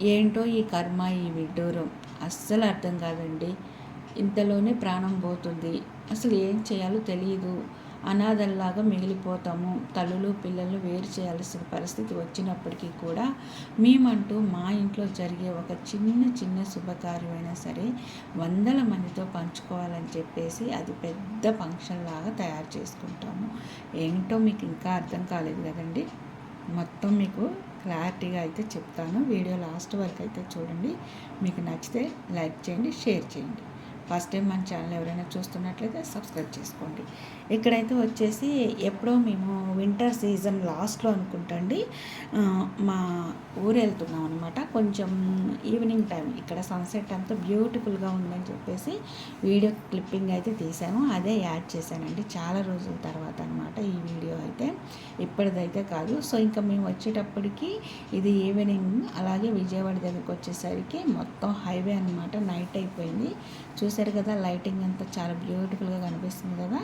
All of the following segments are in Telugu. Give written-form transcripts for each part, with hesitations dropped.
ఏంటో ఈ కర్మ, ఈ విడ్డూరం అస్సలు అర్థం కాదండి. ఇంతలోనే ప్రాణం పోతుంది. అసలు ఏం చేయాలో తెలియదు. అనాథల్లాగా మిగిలిపోతాము. తల్లులు పిల్లలు వేరు చేయాల్సిన పరిస్థితి వచ్చినప్పటికీ కూడా మేమంటూ మా ఇంట్లో జరిగే ఒక చిన్న చిన్న శుభకార్యమైనా సరే వందల మందితో పంచుకోవాలని చెప్పేసి అది పెద్ద ఫంక్షన్ లాగా తయారు చేసుకుంటాము. ఏంటో మీకు ఇంకా అర్థం కాలేదు కదండి. మొత్తం మీకు క్లారిటీగా అయితే చెప్తాను. వీడియో లాస్ట్ వరకు అయితే చూడండి. మీకు నచ్చితే లైక్ చేయండి, షేర్ చేయండి. ఫస్ట్ టైం మన ఛానల్ ఎవరైనా చూస్తున్నట్లయితే సబ్స్క్రైబ్ చేసుకోండి. ఇక్కడైతే వచ్చేసి ఎప్పుడో మేము వింటర్ సీజన్ లాస్ట్లో అనుకుంటండి మా ఊరు వెళ్తున్నాం అనమాట. కొంచెం ఈవినింగ్ టైం ఇక్కడ సన్సెట్ అంతా బ్యూటిఫుల్గా ఉందని చెప్పేసి వీడియో క్లిప్పింగ్ అయితే తీసాను. అదే యాడ్ చేశానండి చాలా రోజుల తర్వాత అనమాట ఈ వీడియో అయితే, ఇప్పటిదైతే కాదు. సో ఇంకా మేము వచ్చేటప్పటికి ఇది ఈవినింగ్, అలాగే విజయవాడ దగ్గరికి వచ్చేసరికి మొత్తం హైవే అనమాట. నైట్ అయిపోయింది. చూసారు కదా, లైటింగ్ అంతా చాలా బ్యూటిఫుల్గా కనిపిస్తుంది కదా.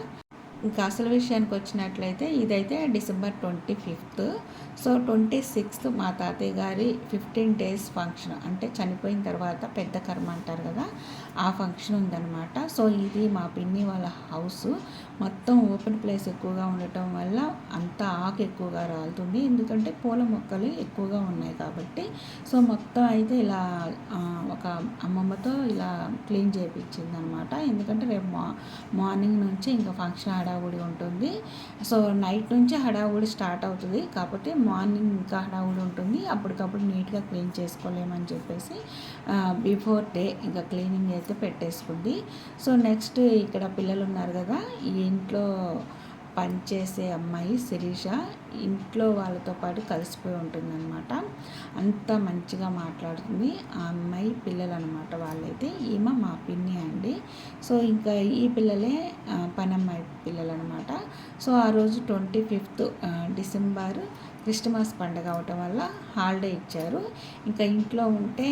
ఇంకా అసలు విషయానికి వచ్చినట్లయితే ఇదైతే డిసెంబర్ 25th. సో 26th మా తాతయ్య గారి 15 days ఫంక్షన్, అంటే చనిపోయిన తర్వాత పెద్ద కర్మ అంటారు కదా, ఆ ఫంక్షన్ ఉందన్నమాట. సో ఇది మా పిన్ని వాళ్ళ హౌస్. మొత్తం ఓపెన్ ప్లేస్ ఎక్కువగా ఉండటం వల్ల అంత ఆకు ఎక్కువగా రాలుతుంది, ఎందుకంటే పూల మొక్కలు ఎక్కువగా ఉన్నాయి కాబట్టి. సో మొత్తం అయితే ఇలా ఒక అమ్మమ్మతో ఇలా క్లీన్ చేయించింది అనమాట. ఎందుకంటే రేపు మార్నింగ్ నుంచి ఇంకా ఫంక్షన్ హడావుడి ఉంటుంది. సో నైట్ నుంచి హడావుడి స్టార్ట్ అవుతుంది కాబట్టి మార్నింగ్ ఇంకా హడావుడి ఉంటుంది. అప్పటికప్పుడు నీట్గా క్లీన్ చేసుకోలేమని చెప్పేసి బిఫోర్ డే ఇంకా క్లీనింగ్ అయితే పెట్టేసుకుంది. సో నెక్స్ట్ ఇక్కడ పిల్లలు ఉన్నారు కదా, ఈ ఇంట్లో పనిచేసే అమ్మాయి శిరీష ఇంట్లో వాళ్ళతో పాటు కలిసిపోయి ఉంటుందన్నమాట. అంత మంచిగా మాట్లాడుతుంది ఆ అమ్మాయి. పిల్లలు అనమాట వాళ్ళైతే. ఈమె మా పిన్ని అండి. సో ఇంకా ఈ పిల్లలే పనమ్మాయి పిల్లలు అనమాట. సో ఆ రోజు 25th డిసెంబర్ క్రిస్మస్ పండుగ అవటం వల్ల హాలిడే ఇచ్చారు. ఇంకా ఇంట్లో ఉంటే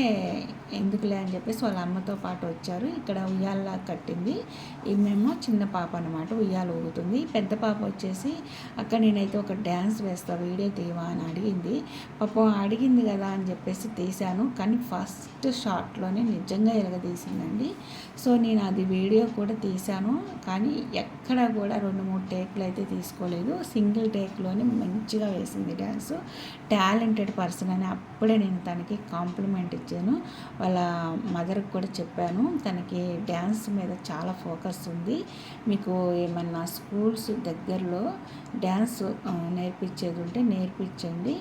ఎందుకులే అని చెప్పేసి వాళ్ళ అమ్మతో పాటు వచ్చారు. ఇక్కడ ఉయ్యాల కట్టింది. ఈమెమో చిన్న పాప అనమాట, ఉయ్యాల ఊగుతుంది. పెద్ద పాప వచ్చేసి అక్కడ నేనైతే ఒక డ్యాన్స్ వేస్తా, వీడియో తీవా అని అడిగింది. పాపం అడిగింది కదా అని చెప్పేసి తీశాను, కానీ ఫస్ట్ షాట్లోనే నిజంగా ఎరగదీసిందండి. సో నేను అది వీడియో కూడా తీశాను, కానీ ఎక్కడ కూడా 2-3 టేక్లు అయితే తీసుకోలేదు. సింగిల్ టేక్లోనే మంచిగా వేసింది డ్యాన్స్. టాలెంటెడ్ పర్సన్ అని అప్పుడే నేను తనకి కాంప్లిమెంట్ ఇచ్చాను. వాళ్ళ మదర్కి కూడా చెప్పాను, తనకి డ్యాన్స్ మీద చాలా ఫోకస్ ఉంది, మీకు ఏమన్నా స్కూల్స్ దగ్గరలో డ్యాన్స్ నేర్పించేది ఉంటే నేర్పించండి.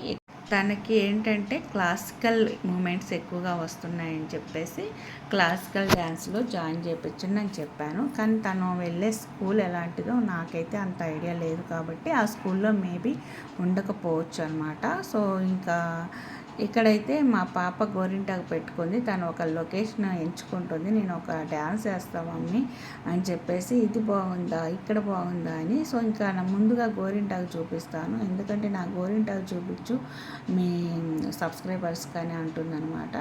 తనకి ఏంటంటే క్లాసికల్ మూమెంట్స్ ఎక్కువగా వస్తున్నాయని చెప్పేసి క్లాసికల్ డ్యాన్స్లో జాయిన్ చేయించండి అని చెప్పాను. కానీ తను వెళ్ళే స్కూల్ ఎలాంటిదో నాకైతే అంత ఐడియా లేదు కాబట్టి ఆ స్కూల్లో మేబీ ఉండకపోవచ్చు అనమాట. సో ఇంకా ఇక్కడైతే మా పాప గోరింటాకు పెట్టుకుంది. తను ఒక లొకేషన్ ఎంచుకుంటుంది. నేను ఒక డ్యాన్స్ వేస్తా మమ్మీ అని చెప్పేసి, ఇది బాగుందా ఇక్కడ బాగుందా అని. సో ఇంకా నా ముందుగా గోరింటాకు చూపిస్తాను, ఎందుకంటే నా గోరింటాకు చూపించు మీ సబ్స్క్రైబర్స్ కానీ అంటుందన్నమాట.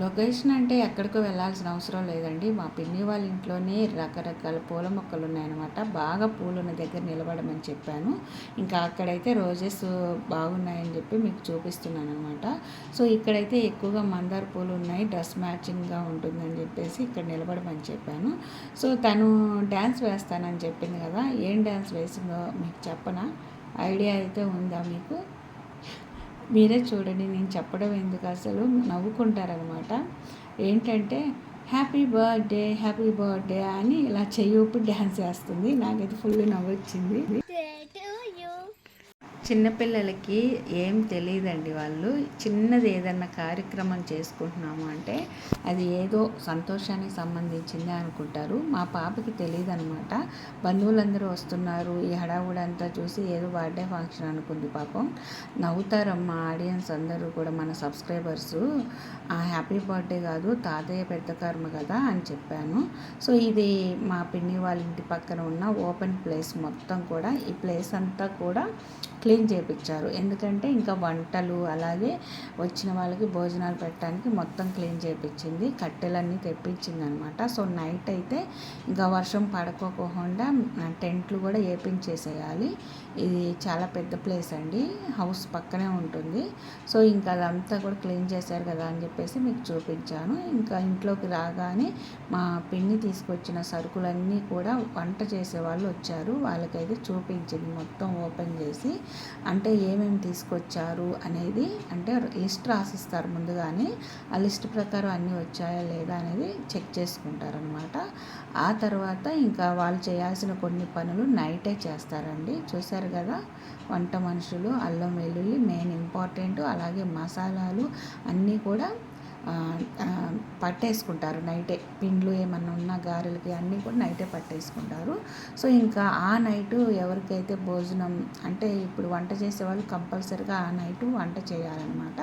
లొకేషన్ అంటే ఎక్కడికో వెళ్ళాల్సిన అవసరం లేదండి. మా పిన్ని వాళ్ళ ఇంట్లోనే రకరకాల పూల మొక్కలు ఉన్నాయన్నమాట. బాగా పూలు ఉన్న దగ్గర నిలబడమని చెప్పాను. ఇంకా అక్కడైతే రోజెస్ బాగున్నాయని చెప్పి మీకు చూపిస్తున్నాను అనమాట. సో ఇక్కడైతే ఎక్కువగా మందార పూలు ఉన్నాయి, డ్రెస్ మ్యాచింగ్గా ఉంటుందని చెప్పేసి ఇక్కడ నిలబడమని చెప్పాను. సో తను డ్యాన్స్ వేస్తానని చెప్పింది కదా, ఏం డ్యాన్స్ వేసిందో మీకు చెప్పనా? ఐడియా అయితే ఉందా మీకు? మీరే చూడండి, నేను చెప్పడం ఎందుకు, అసలు నవ్వుకుంటారనమాట. ఏంటంటే హ్యాపీ బర్త్డే అని ఇలా చెయ్యి ఊపి డ్యాన్స్ చేస్తుంది. నాకైతే ఫుల్ నవ్వు వచ్చింది. చిన్నపిల్లలకి ఏం తెలియదండి. వాళ్ళు చిన్నది ఏదన్నా కార్యక్రమం చేసుకుంటున్నాము అంటే అది ఏదో సంతోషానికి సంబంధించింది అనుకుంటారు. మా పాపకి తెలియదు అనమాట. బంధువులందరూ వస్తున్నారు, ఈ హడావుడంతా చూసి ఏదో బర్త్డే ఫంక్షన్ అనుకుంది. పాపం నవ్వుతారమ్మా ఆడియన్స్ అందరూ కూడా, మన సబ్స్క్రైబర్స్. హ్యాపీ బర్త్డే కాదు, తాతయ్య పెద్ద కర్మ కదా అని చెప్పాను. సో ఇది మా పిన్ని వాళ్ళ ఇంటి పక్కన ఉన్న ఓపెన్ ప్లేస్ మొత్తం కూడా, ఈ ప్లేస్ అంతా కూడా క్లీన్ చేయించారు. ఎందుకంటే ఇంకా వంటలు అలాగే వచ్చిన వాళ్ళకి భోజనాలు పెట్టడానికి మొత్తం క్లీన్ చేయించింది. కట్టెలన్నీ తెప్పించిందనమాట. సో నైట్ అయితే ఇంకా వర్షం పడుకోకుండా టెంట్లు కూడా వేపించేసేయాలి. ఇది చాలా పెద్ద ప్లేస్ అండి, హౌస్ పక్కనే ఉంటుంది. సో ఇంకా అదంతా కూడా క్లీన్ చేశారు కదా అని చెప్పేసి మీకు చూపించాను. ఇంకా ఇంట్లోకి రాగానే మా పిన్ని తీసుకొచ్చిన సరుకులన్నీ కూడా వంట చేసే వాళ్ళు వచ్చారు. వాళ్ళకైతే చూపించింది మొత్తం ఓపెన్ చేసి, అంటే ఏమేమి తీసుకొచ్చారు అనేది, అంటే లిస్ట్ రాసిస్తారు ముందుగానే. ఆ లిస్ట్ ప్రకారం అన్నీ వచ్చాయా లేదా అనేది చెక్ చేసుకుంటారనమాట. ఆ తర్వాత ఇంకా వాళ్ళు చేయాల్సిన కొన్ని పనులు నైటే చేస్తారండి. చూశారు కదా, వంట మనుషులు అల్లం వెల్లుల్లి మెయిన్ ఇంపార్టెంట్, అలాగే మసాలాలు అన్నీ కూడా పట్టేసుకుంటారు నైటే. పిండ్లు ఏమన్నా ఉన్న గారెలకి అన్నీ కూడా నైటే పట్టేసుకుంటారు. సో ఇంకా ఆ నైటు ఎవరికైతే భోజనం, అంటే ఇప్పుడు వంట చేసేవాళ్ళు కంపల్సరీగా ఆ నైటు వంట చేయాలన్నమాట.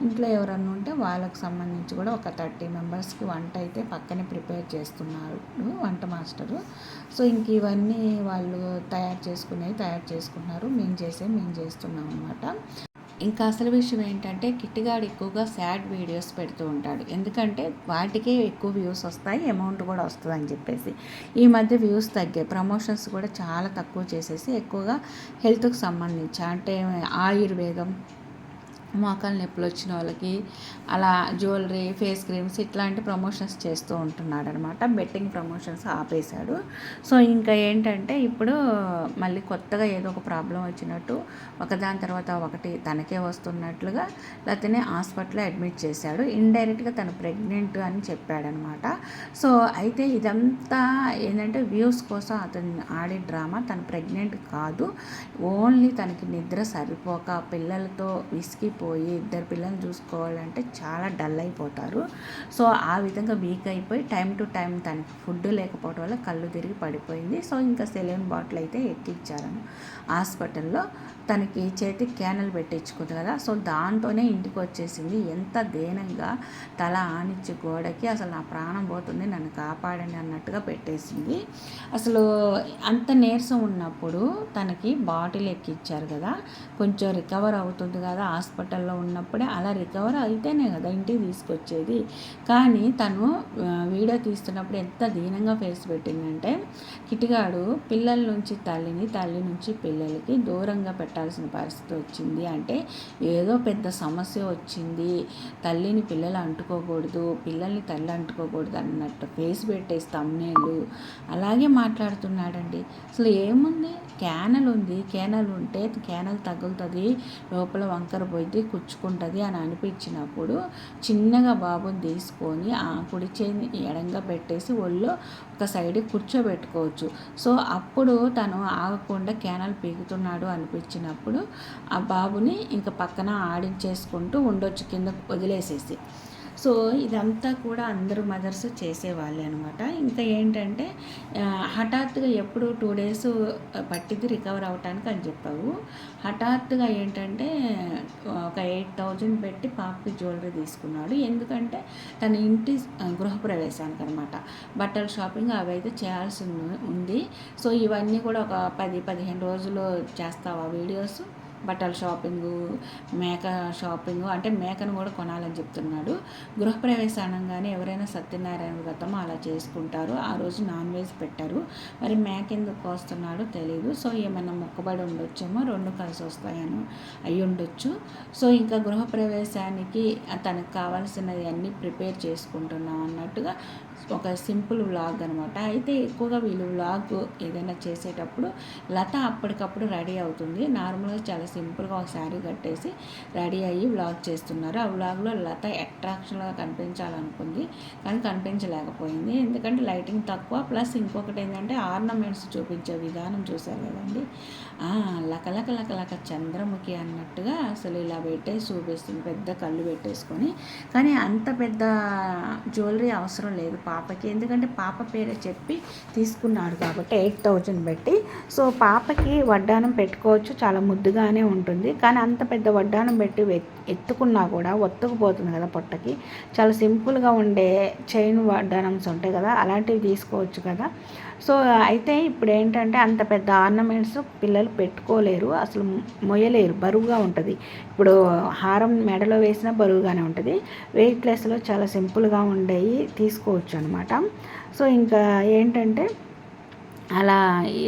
ఇంట్లో ఎవరన్నా ఉంటే వాళ్ళకి సంబంధించి కూడా ఒక 30 మెంబర్స్కి వంట అయితే పక్కనే ప్రిపేర్ చేస్తున్నారు వంట మాస్టరు. సో ఇంక ఇవన్నీ వాళ్ళు తయారు చేసుకున్నారు. మేము చేస్తున్నాం అనమాట. ఇంకా అసలు విషయం ఏంటంటే, కిట్టిగాడు ఎక్కువగా సాడ్ వీడియోస్ పెడుతూ ఉంటాడు. ఎందుకంటే వాటికే ఎక్కువ వ్యూస్ వస్తాయి, అమౌంట్ కూడా వస్తుంది అని చెప్పేసి. ఈ మధ్య వ్యూస్ తగ్గాయి, ప్రమోషన్స్ కూడా చాలా తక్కువ చేసేసి ఎక్కువగా హెల్త్కి సంబంధించి, అంటే ఆయుర్వేదం, మోకాలు నొప్పులు వచ్చిన వాళ్ళకి అలా జ్యువెలరీ, ఫేస్ క్రీమ్స్ ఇట్లాంటి ప్రమోషన్స్ చేస్తూ ఉంటున్నాడు అనమాట. బెట్టింగ్ ప్రమోషన్స్ ఆపేశాడు. సో ఇంకా ఏంటంటే ఇప్పుడు మళ్ళీ కొత్తగా ఏదో ఒక ప్రాబ్లం వచ్చినట్టు ఒకదాని తర్వాత ఒకటి తనకే వస్తున్నట్లుగా లేకపోతే హాస్పిటల్లో అడ్మిట్ చేశాడు. ఇండైరెక్ట్గా తను ప్రెగ్నెంట్ అని చెప్పాడనమాట. సో అయితే ఇదంతా ఏంటంటే వ్యూస్ కోసం అతను ఆడే డ్రామా. తను ప్రెగ్నెంట్ కాదు, ఓన్లీ తనకి నిద్ర సరిపోక పిల్లలతో విసిగిపోయి ఇద్దరు పిల్లల్ని చూసుకోవాలంటే చాలా డల్ అయిపోతారు. సో ఆ విధంగా వీక్ అయిపోయి టైం టు టైం తనకి ఫుడ్ లేకపోవడం వల్ల కళ్ళు తిరిగి పడిపోయింది. సో ఇంకా సెలైన్ బాటిల్ అయితే ఎక్కించారు హాస్పిటల్లో. తనకి చేతికి క్యానల్ పెట్టించుకుంది కదా, సో దాంతోనే ఇంటికి వచ్చేసింది. ఎంత దీనంగా తల ఆనిచ్చి గోడకి, అసలు నా ప్రాణం పోతుంది నన్ను కాపాడండి అన్నట్టుగా పెట్టేసింది. అసలు అంత నీరసం ఉన్నప్పుడు తనకి బాటిల్ ఎక్కిచ్చారు కదా, కొంచెం రికవర్ అవుతుంది కదా హాస్పిటల్లో ఉన్నప్పుడే. అలా రికవర్ అయితేనే కదా ఇంటికి తీసుకొచ్చేది. కానీ తను వీడియో తీస్తున్నప్పుడు ఎంత దీనంగా ఫేస్ పెట్టిందంటే, కిటిగాడు పిల్లల నుంచి తల్లిని, తల్లి నుంచి పిల్లలకి దూరంగా పెట్టాల్సిన పరిస్థితి వచ్చింది. అంటే ఏదో పెద్ద సమస్య వచ్చింది, తల్లిని పిల్లలు అంటుకోకూడదు, పిల్లల్ని తల్లి అంటుకోకూడదు అన్నట్టు ఫేస్ పెట్టేసి తమ్నేళ్ళు అలాగే మాట్లాడుతున్నాడండి. అసలు ఏముంది, క్యానల్ ఉంది, క్యానల్ ఉంటే క్యానల్ తగులుతుంది, లోపల వంకర పోయి కుచ్చుకుంటుంది అని అనిపించినప్పుడు చిన్నగా బాబుని తీసుకొని ఆ కుడి చేయి ఎడంగా పెట్టేసి ఒళ్ళో ఒక సైడ్ కూర్చోబెట్టుకోవచ్చు. సో అప్పుడు తను ఆగకుండా క్యానల్ పీకుతున్నాడు అనిపించినప్పుడు ఆ బాబుని ఇంకా పక్కన ఆడించేసుకుంటూ ఉండొచ్చు కింద వదిలేసేసి. సో ఇదంతా కూడా అందరూ మదర్స్ చేసేవాళ్ళే అనమాట. ఇంకా ఏంటంటే హఠాత్తుగా ఎప్పుడు 2 days పట్టింది రికవర్ అవ్వటానికి అని చెప్పావు. హఠాత్తుగా ఏంటంటే ఒక 8,000 పెట్టి పాపకి జ్యువెలరీ తీసుకున్నాడు. ఎందుకంటే తన ఇంటి గృహప్రవేశానికి అనమాట. బట్టల షాపింగ్ అవి అయితే చేయాల్సి ఉంది. సో ఇవన్నీ కూడా ఒక 10-15 రోజులు చేస్తావా వీడియోస్? బట్టల షాపింగు, మేక షాపింగు, అంటే మేకను కూడా కొనాలని చెప్తున్నాడు. గృహప్రవేశం అనగానే ఎవరైనా సత్యనారాయణ వ్రతం అలా చేసుకుంటారు. ఆ రోజు నాన్ వెజ్ పెట్టారు. మరి మేక ఎందుకు కోస్తున్నాడో తెలియదు. సో ఏమైనా మొక్కబడి ఉండొచ్చేమో, 2 కలిసి వస్తాయని అయి ఉండొచ్చు. సో ఇంకా గృహప్రవేశానికి తనకు కావాల్సినవి అన్నీ ప్రిపేర్ చేసుకుంటున్నాం అన్నట్టుగా ఒక సింపుల్ వ్లాగ్ అనమాట. అయితే ఎక్కువగా వీళ్ళు వ్లాగ్ ఏదైనా చేసేటప్పుడు లత అప్పటికప్పుడు రెడీ అవుతుంది. నార్మల్గా చాలా సింపుల్గా ఒక శారీ కట్టేసి రెడీ అయ్యి వ్లాగ్ చేస్తున్నారు. ఆ వ్లాగ్లో లత అట్రాక్షన్గా కనిపించాలనుకుంది, కానీ కనిపించలేకపోయింది. ఎందుకంటే లైటింగ్ తక్కువ, ప్లస్ ఇంకొకటి ఏంటంటే ఆర్నమెంట్స్ చూపించే విధానం చూశారు కదండి, లకలక లకలక చంద్రముఖి అన్నట్టుగా అసలు ఇలా పెట్టేసి చూపిస్తుంది, పెద్ద కళ్ళు పెట్టేసుకొని. కానీ అంత పెద్ద జ్యువెలరీ అవసరం లేదు పాపకి, ఎందుకంటే పాప పేరే చెప్పి తీసుకున్నాడు కాబట్టి 8,000 పెట్టి. సో పాపకి వడ్డానం పెట్టుకోవచ్చు, చాలా ముద్దుగానే బాగానే ఉంటుంది. కానీ అంత పెద్ద వడ్డానం పెట్టి ఎత్తుకున్నా కూడా ఒత్తుకుపోతుంది కదా పొట్టకి. చాలా సింపుల్గా ఉండే చైన్ వడ్డానమ్స్ ఉంటాయి కదా, అలాంటివి తీసుకోవచ్చు కదా. సో అయితే ఇప్పుడు ఏంటంటే అంత పెద్ద ఆర్నమెంట్స్ పిల్లలు పెట్టుకోలేరు, అసలు మొయ్యలేరు, బరువుగా ఉంటుంది. ఇప్పుడు హారం మెడలో వేసినా బరువుగానే ఉంటుంది. వెయిట్లెస్లో చాలా సింపుల్గా ఉండేవి తీసుకోవచ్చు అనమాట. సో ఇంకా ఏంటంటే అలా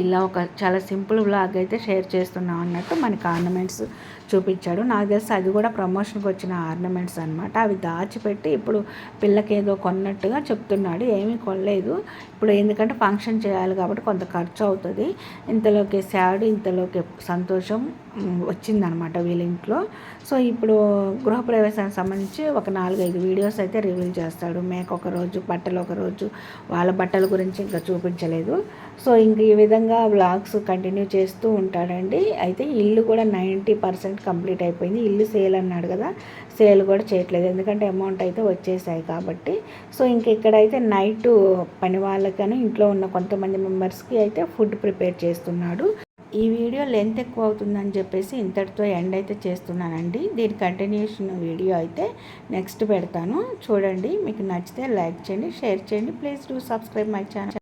ఇలా ఒక చాలా సింపుల్ వ్లాగ్ అయితే షేర్ చేస్తున్నాం అన్నట్టు మనకి ఆర్నమెంట్స్ చూపించాడు. నాకు తెలిసి అది కూడా ప్రమోషన్కి వచ్చిన ఆర్నమెంట్స్ అనమాట. అవి దాచిపెట్టి ఇప్పుడు పిల్లకి ఏదో కొన్నట్టుగా చెప్తున్నాడు. ఏమీ కొనలేదు ఇప్పుడు, ఎందుకంటే ఫంక్షన్ చేయాలి కాబట్టి కొంత ఖర్చు అవుతుంది. ఇంతలోకి సాడ్, ఇంతలోకి సంతోషం వచ్చిందనమాట వీళ్ళ ఇంట్లో. సో ఇప్పుడు గృహప్రవేశానికి సంబంధించి ఒక 4-5 వీడియోస్ అయితే రివీల్ చేస్తాడు. మేక ఒక రోజు, బట్టలు ఒక రోజు, వాళ్ళ బట్టల గురించి ఇంకా చూపించలేదు. సో ఇంక ఈ విధంగా వ్లాగ్స్ కంటిన్యూ చేస్తూ ఉంటాడండి. అయితే ఇల్లు కూడా 90% కంప్లీట్ అయిపోయింది. ఇల్లు సేల్ అన్నాడు కదా, సేల్ కూడా చేయట్లేదు, ఎందుకంటే అమౌంట్ అయితే వచ్చేసాయి కాబట్టి. సో ఇంక ఇక్కడైతే నైట్ పని వాళ్ళకని ఇంట్లో ఉన్న కొంతమంది మెంబర్స్కి అయితే ఫుడ్ ప్రిపేర్ చేస్తున్నాడు. ఈ వీడియో లెంత్ ఎక్కువ అవుతుందని చెప్పేసి ఇంతటితో ఎండ్ అయితే చేస్తున్నానండి. దీని కంటిన్యూషన్ వీడియో అయితే నెక్స్ట్ పెడతాను, చూడండి. మీకు నచ్చితే లైక్ చేయండి, షేర్ చేయండి. Please do subscribe my channel.